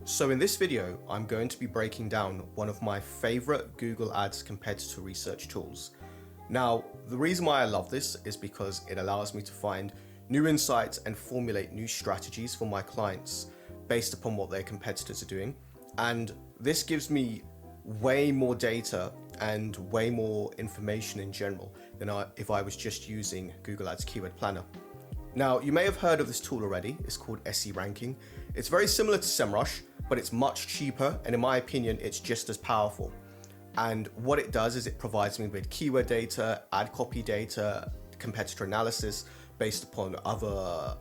So in this video, I'm going to be breaking down one of my favorite Google Ads competitor research tools. Now, the reason why I love this is because it allows me to find new insights and formulate new strategies for my clients based upon what their competitors are doing. And this gives me way more data and way more information in general than if I was just using Google Ads Keyword Planner. Now, you may have heard of this tool already. It's called SE Ranking. It's very similar to SEMrush, but it's much cheaper, and in my opinion, it's just as powerful. And what it does is it provides me with keyword data, ad copy data, competitor analysis based upon other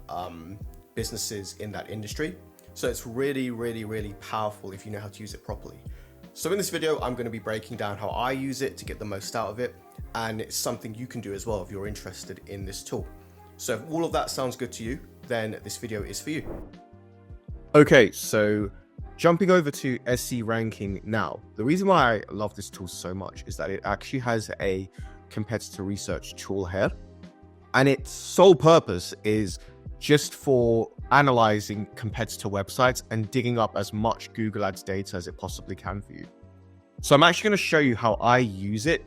businesses in that industry. So it's really, really, really powerful if you know how to use it properly. So in this video, I'm going to be breaking down how I use it to get the most out of it. And it's something you can do as well if you're interested in this tool. So if all of that sounds good to you, then this video is for you. Okay, so jumping over to SE Ranking now. The reason why I love this tool so much is that it actually has a competitor research tool here. And its sole purpose is just for analyzing competitor websites and digging up as much Google Ads data as it possibly can for you. So I'm actually going to show you how I use it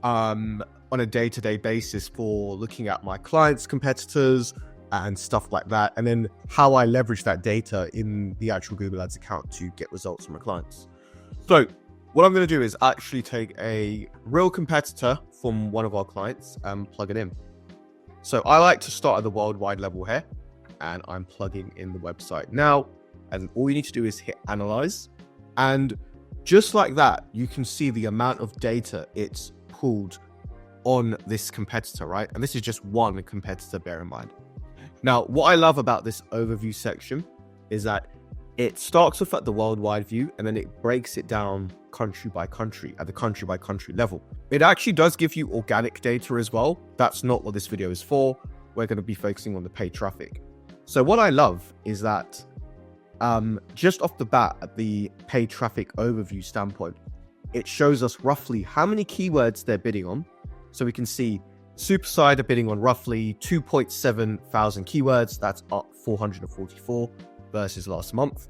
on a day-to-day basis for looking at my clients' competitors and stuff like that, and then how I leverage that data in the actual Google Ads account to get results from my clients. So what I'm going to do is actually take a real competitor from one of our clients and plug it in. So I like to start at the worldwide level here, and I'm plugging in the website now, and all you need to do is hit analyze, and just like that, you can see the amount of data it's pulled on this competitor, right? And this is just one competitor, bear in mind. Now, what I love about this overview section is that it starts off at the worldwide view and then it breaks it down country by country at the country by country level. It actually does give you organic data as well. That's not what this video is for. We're going to be focusing on the paid traffic. So what I love is that just off the bat at the paid traffic overview standpoint, it shows us roughly how many keywords they're bidding on. So we can see Superside are bidding on roughly 2.7 thousand keywords. That's up 444 versus last month.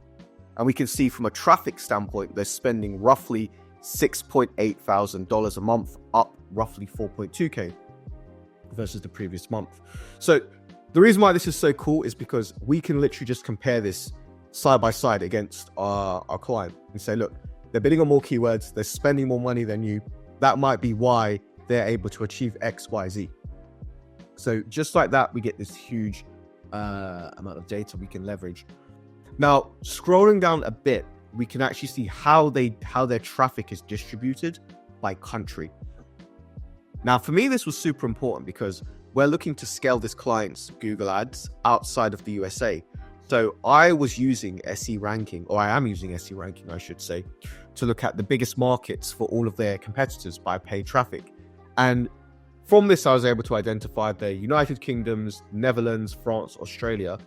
And we can see from a traffic standpoint, they're spending roughly $6.8 thousand a month, up roughly 4.2K versus the previous month. So the reason why this is so cool is because we can literally just compare this side by side against our client and say, look, they're bidding on more keywords, they're spending more money than you. That might be why they're able to achieve X, Y, Z. So just like that, we get this huge amount of data we can leverage. Now, scrolling down a bit, we can actually see how their traffic is distributed by country. Now, for me, this was super important because we're looking to scale this client's Google Ads outside of the USA. So I was using SE Ranking, or I am using SE Ranking, I should say, to look at the biggest markets for all of their competitors by paid traffic. And from this, I was able to identify the United Kingdoms, Netherlands, France, Australia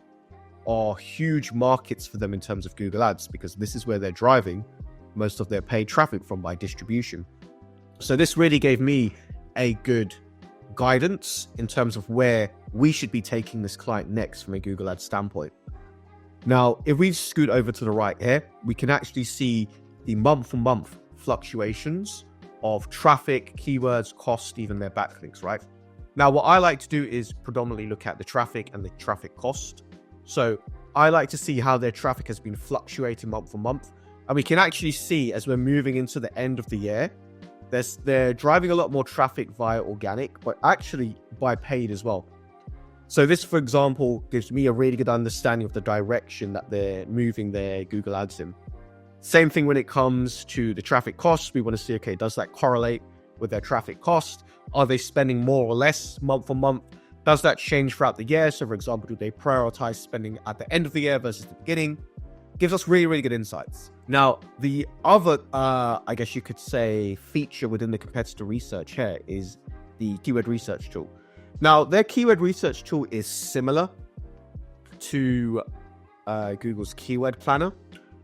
are huge markets for them in terms of Google Ads, because this is where they're driving most of their paid traffic from by distribution. So this really gave me a good guidance in terms of where we should be taking this client next from a Google Ads standpoint. Now, if we scoot over to the right here, we can actually see the month-to-month fluctuations of traffic, keywords, cost, even their backlinks, right? Now, what I like to do is predominantly look at the traffic and the traffic cost. So I like to see how their traffic has been fluctuating month for month. And we can actually see as we're moving into the end of the year, they're driving a lot more traffic via organic, but actually by paid as well. So this, for example, gives me a really good understanding of the direction that they're moving their Google Ads in. Same thing when it comes to the traffic costs. We want to see, okay, does that correlate with their traffic cost? Are they spending more or less month on month? Does that change throughout the year? So for example, do they prioritize spending at the end of the year versus the beginning? Gives us really, really good insights. Now, the other, I guess you could say, feature within the competitor research here is the keyword research tool. Now, their keyword research tool is similar to Google's keyword planner.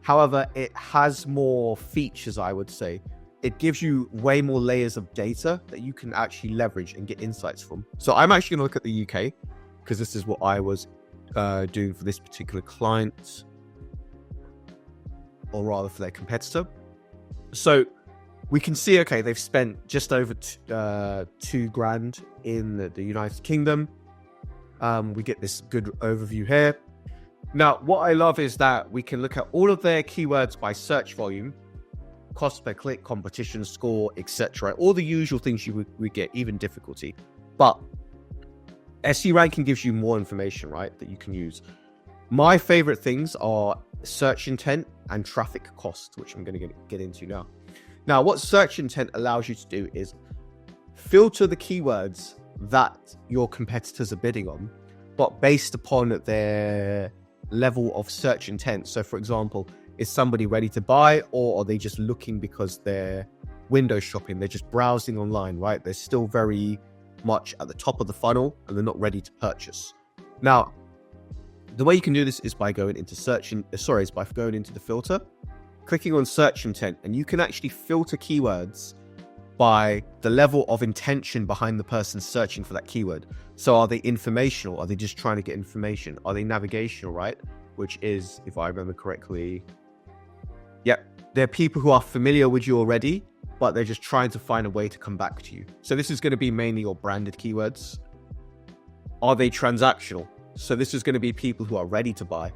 However, it has more features, I would say. It gives you way more layers of data that you can actually leverage and get insights from. So I'm actually going to look at the UK because this is what I was doing for this particular client. or rather for their competitor. So we can see, okay, they've spent just over $2,000 in the United Kingdom. We get this good overview here. Now, what I love is that we can look at all of their keywords by search volume, cost per click, competition score, etc. All the usual things you would get, even difficulty. But SE ranking gives you more information, right, that you can use. My favorite things are search intent and traffic cost, which I'm going to get into now. Now, what search intent allows you to do is filter the keywords that your competitors are bidding on, but based upon their level of search intent. So, for example, is somebody ready to buy, or are they just looking because they're window shopping? They're just browsing online, right? They're still very much at the top of the funnel and they're not ready to purchase. Now, the way you can do this is by going into going into the filter, clicking on search intent, and you can actually filter keywords by the level of intention behind the person searching for that keyword. So are they informational? Are they just trying to get information? Are they navigational, right? Which is, if I remember correctly, they're people who are familiar with you already, but they're just trying to find a way to come back to you. So this is going to be mainly your branded keywords. Are they transactional? So this is going to be people who are ready to buy.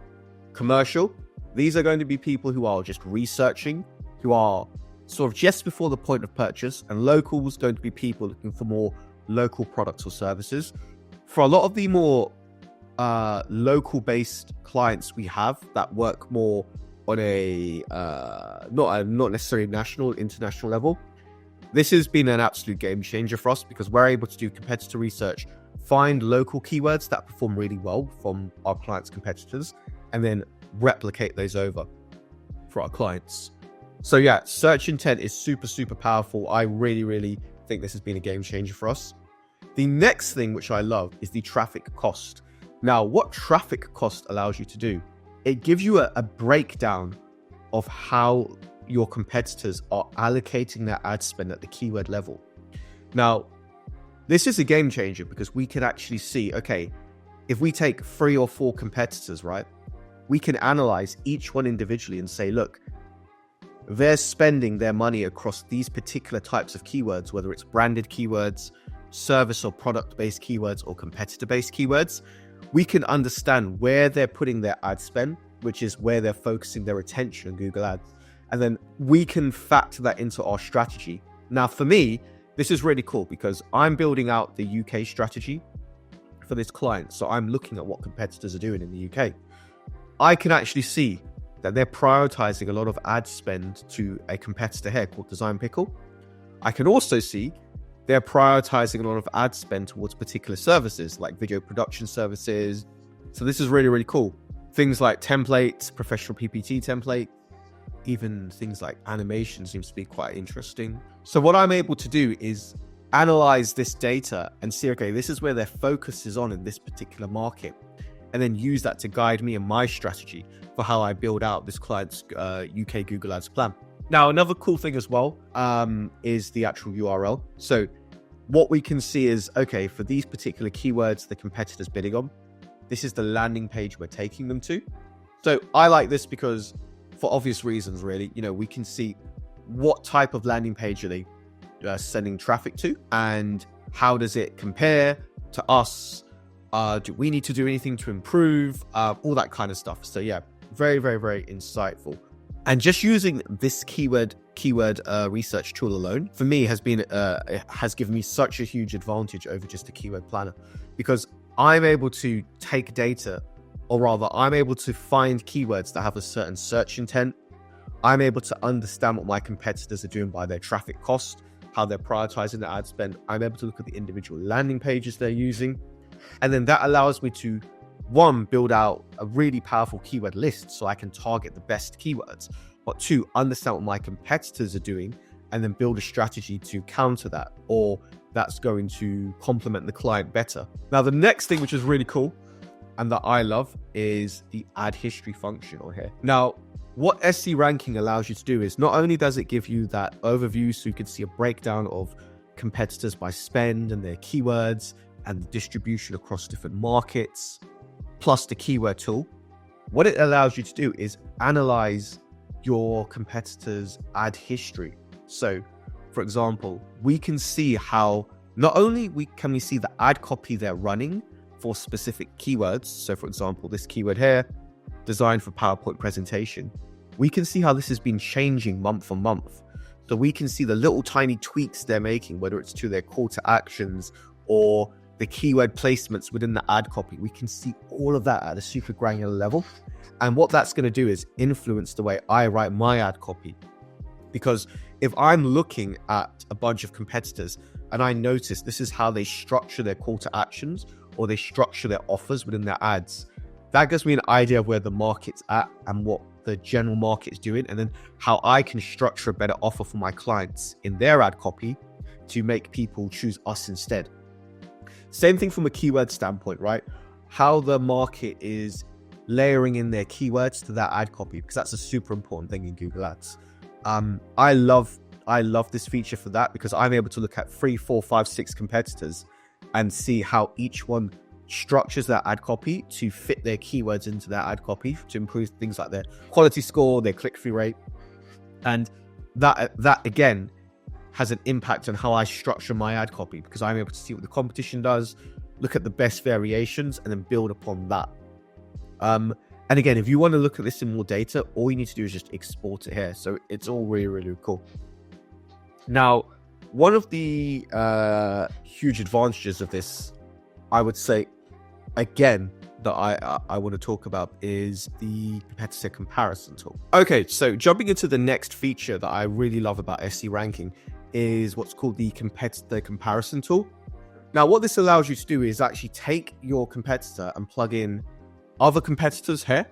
Commercial, these are going to be people who are just researching, who are sort of just before the point of purchase. And local is going to be people looking for more local products or services. For a lot of the more local-based clients we have that work more on a not necessarily national, international level, this has been an absolute game changer for us because we're able to do competitor research, find local keywords that perform really well from our clients' competitors, and then replicate those over for our clients. So yeah, search intent is super, super powerful. I really, really think this has been a game changer for us. The next thing which I love is the traffic cost. Now, what traffic cost allows you to do? It gives you a breakdown of how your competitors are allocating their ad spend at the keyword level. Now, this is a game changer because we can actually see, okay, if we take 3 or 4 competitors, right, we can analyze each one individually and say, look, they're spending their money across these particular types of keywords, whether it's branded keywords, service or product-based keywords, or competitor-based keywords. We can understand where they're putting their ad spend, which is where they're focusing their attention on Google Ads. And then we can factor that into our strategy. Now, for me, this is really cool because I'm building out the UK strategy for this client. So I'm looking at what competitors are doing in the UK. I can actually see that they're prioritizing a lot of ad spend to a competitor here called Design Pickle. I can also see they're prioritizing a lot of ad spend towards particular services like video production services. So this is really, really cool. Things like templates, professional PPT template, even things like animation seems to be quite interesting. So what I'm able to do is analyze this data and see, okay, this is where their focus is on in this particular market, and then use that to guide me in my strategy for how I build out this client's UK Google Ads plan. Now, another cool thing as well is the actual URL. So what we can see is, okay, for these particular keywords the competitor's bidding on, this is the landing page we're taking them to. So I like this because, for obvious reasons, really, we can see what type of landing page are they sending traffic to, and how does it compare to us? Do we need to do anything to improve? All that kind of stuff. So yeah, very, very, very insightful. And just using this keyword research tool alone, for me, has given me such a huge advantage over just a keyword planner, because I'm able to take data, or rather, I'm able to find keywords that have a certain search intent. I'm able to understand what my competitors are doing by their traffic cost, how they're prioritizing their ad spend. I'm able to look at the individual landing pages they're using. And then that allows me to, one, build out a really powerful keyword list so I can target the best keywords, but 2, understand what my competitors are doing and then build a strategy to counter that, or that's going to complement the client better. Now, the next thing which is really cool and that I love is the ad history function on here. Now, what SC ranking allows you to do is not only does it give you that overview so you can see a breakdown of competitors by spend and their keywords and the distribution across different markets, plus the keyword tool. What it allows you to do is analyze your competitors' ad history. So, for example, we can see how not only can we see the ad copy they're running for specific keywords. So, for example, this keyword here, designed for PowerPoint presentation, we can see how this has been changing month on month. So we can see the little tiny tweaks they're making, whether it's to their call to actions or the keyword placements within the ad copy. We can see all of that at a super granular level. And what that's going to do is influence the way I write my ad copy. Because if I'm looking at a bunch of competitors and I notice this is how they structure their call to actions or they structure their offers within their ads, that gives me an idea of where the market's at and what the general market is doing, and then how I can structure a better offer for my clients in their ad copy to make people choose us instead. Same thing from a keyword standpoint, right? How the market is layering in their keywords to that ad copy, because that's a super important thing in Google Ads. I love this feature for that, because I'm able to look at 3, 4, 5, 6 competitors and see how each one structures their ad copy to fit their keywords into their ad copy to improve things like their quality score, their click-through rate. And that again has an impact on how I structure my ad copy, because I'm able to see what the competition does, look at the best variations, and then build upon that. And again, if you want to look at this in more data, all you need to do is just export it here. So it's all really, really cool. Now, one of the huge advantages of this, I would say, again, that I want to talk about is the competitor comparison tool. Okay, so jumping into the next feature that I really love about SE ranking is what's called the competitor comparison tool. Now, what this allows you to do is actually take your competitor and plug in other competitors here.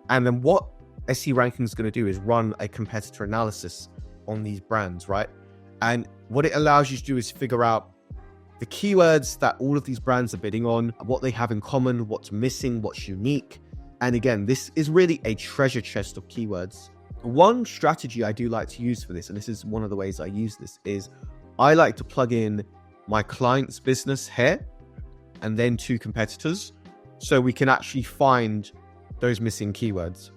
And then what SE ranking is going to do is run a competitor analysis on these brands, right? And what it allows you to do is figure out the keywords that all of these brands are bidding on, what they have in common, what's missing, what's unique. And again, this is really a treasure chest of keywords. One strategy I do like to use for this, and this is one of the ways I use this, is I like to plug in my client's business here and then 2 competitors, so we can actually find those missing keywords.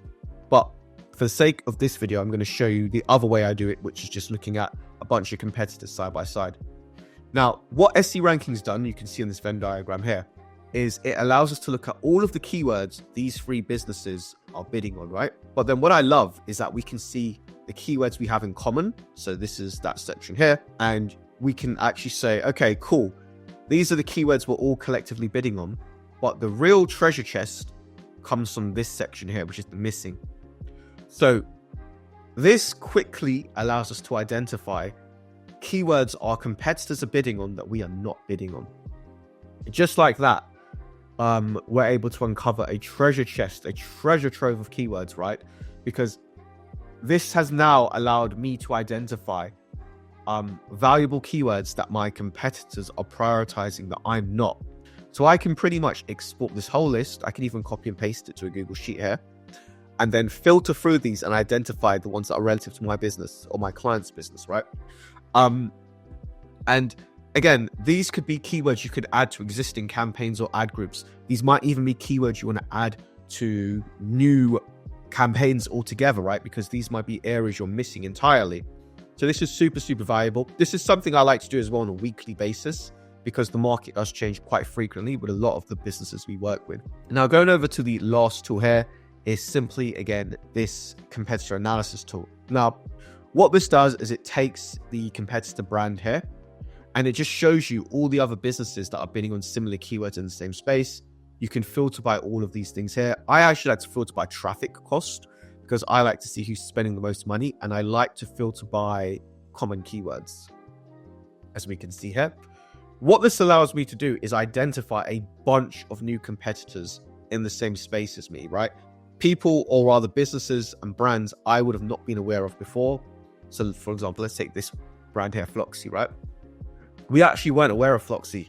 But for the sake of this video, I'm going to show you the other way I do it, which is just looking at a bunch of competitors side by side. Now, what SE Ranking's done, you can see in this Venn diagram here, is it allows us to look at all of the keywords these 3 businesses are bidding on, right? But then what I love is that we can see the keywords we have in common. So this is that section here. And we can actually say, okay, cool. These are the keywords we're all collectively bidding on. But the real treasure chest comes from this section here, which is the missing. So this quickly allows us to identify keywords our competitors are bidding on that we are not bidding on. Just like that, we're able to uncover a treasure chest, a treasure trove of keywords, right? Because this has now allowed me to identify valuable keywords that my competitors are prioritizing that I'm not. So I can pretty much export this whole list. I can even copy and paste it to a Google Sheet here, and then filter through these and identify the ones that are relative to my business or my client's business, right? And again, these could be keywords you could add to existing campaigns or ad groups. These might even be keywords you want to add to new campaigns altogether, right? Because these might be areas you're missing entirely. So this is super, super valuable. This is something I like to do as well on a weekly basis, because the market does change quite frequently with a lot of the businesses we work with. Now, going over to the last tool here is simply, again, this competitor analysis tool. Now, what this does is it takes the competitor brand here and it just shows you all the other businesses that are bidding on similar keywords in the same space. You can filter by all of these things here. I actually like to filter by traffic cost because I like to see who's spending the most money, and I like to filter by common keywords, as we can see here. What this allows me to do is identify a bunch of new competitors in the same space as me, right? People, or rather businesses and brands I would have not been aware of before. So for example, let's take this brand here, Floxy, right? We actually weren't aware of Floxy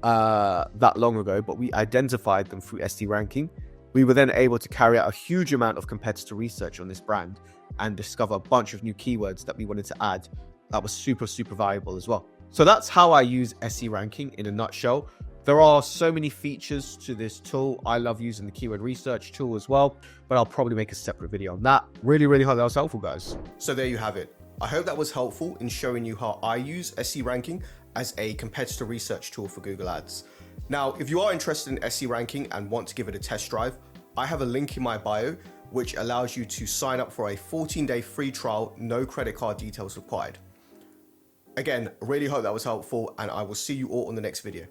that long ago, but we identified them through SE ranking. We were then able to carry out a huge amount of competitor research on this brand and discover a bunch of new keywords that we wanted to add that was super, super valuable as well. So that's how I use SE ranking in a nutshell. There are so many features to this tool. I love using the keyword research tool as well, but I'll probably make a separate video on that. Really hope that was helpful, guys. So there you have it. I hope that was helpful in showing you how I use SE ranking as a competitor research tool for Google Ads. Now, if you are interested in SE ranking and want to give it a test drive, I have a link in my bio which allows you to sign up for a 14-day free trial, no credit card details required. Again, really hope that was helpful, and I will see you all on the next video.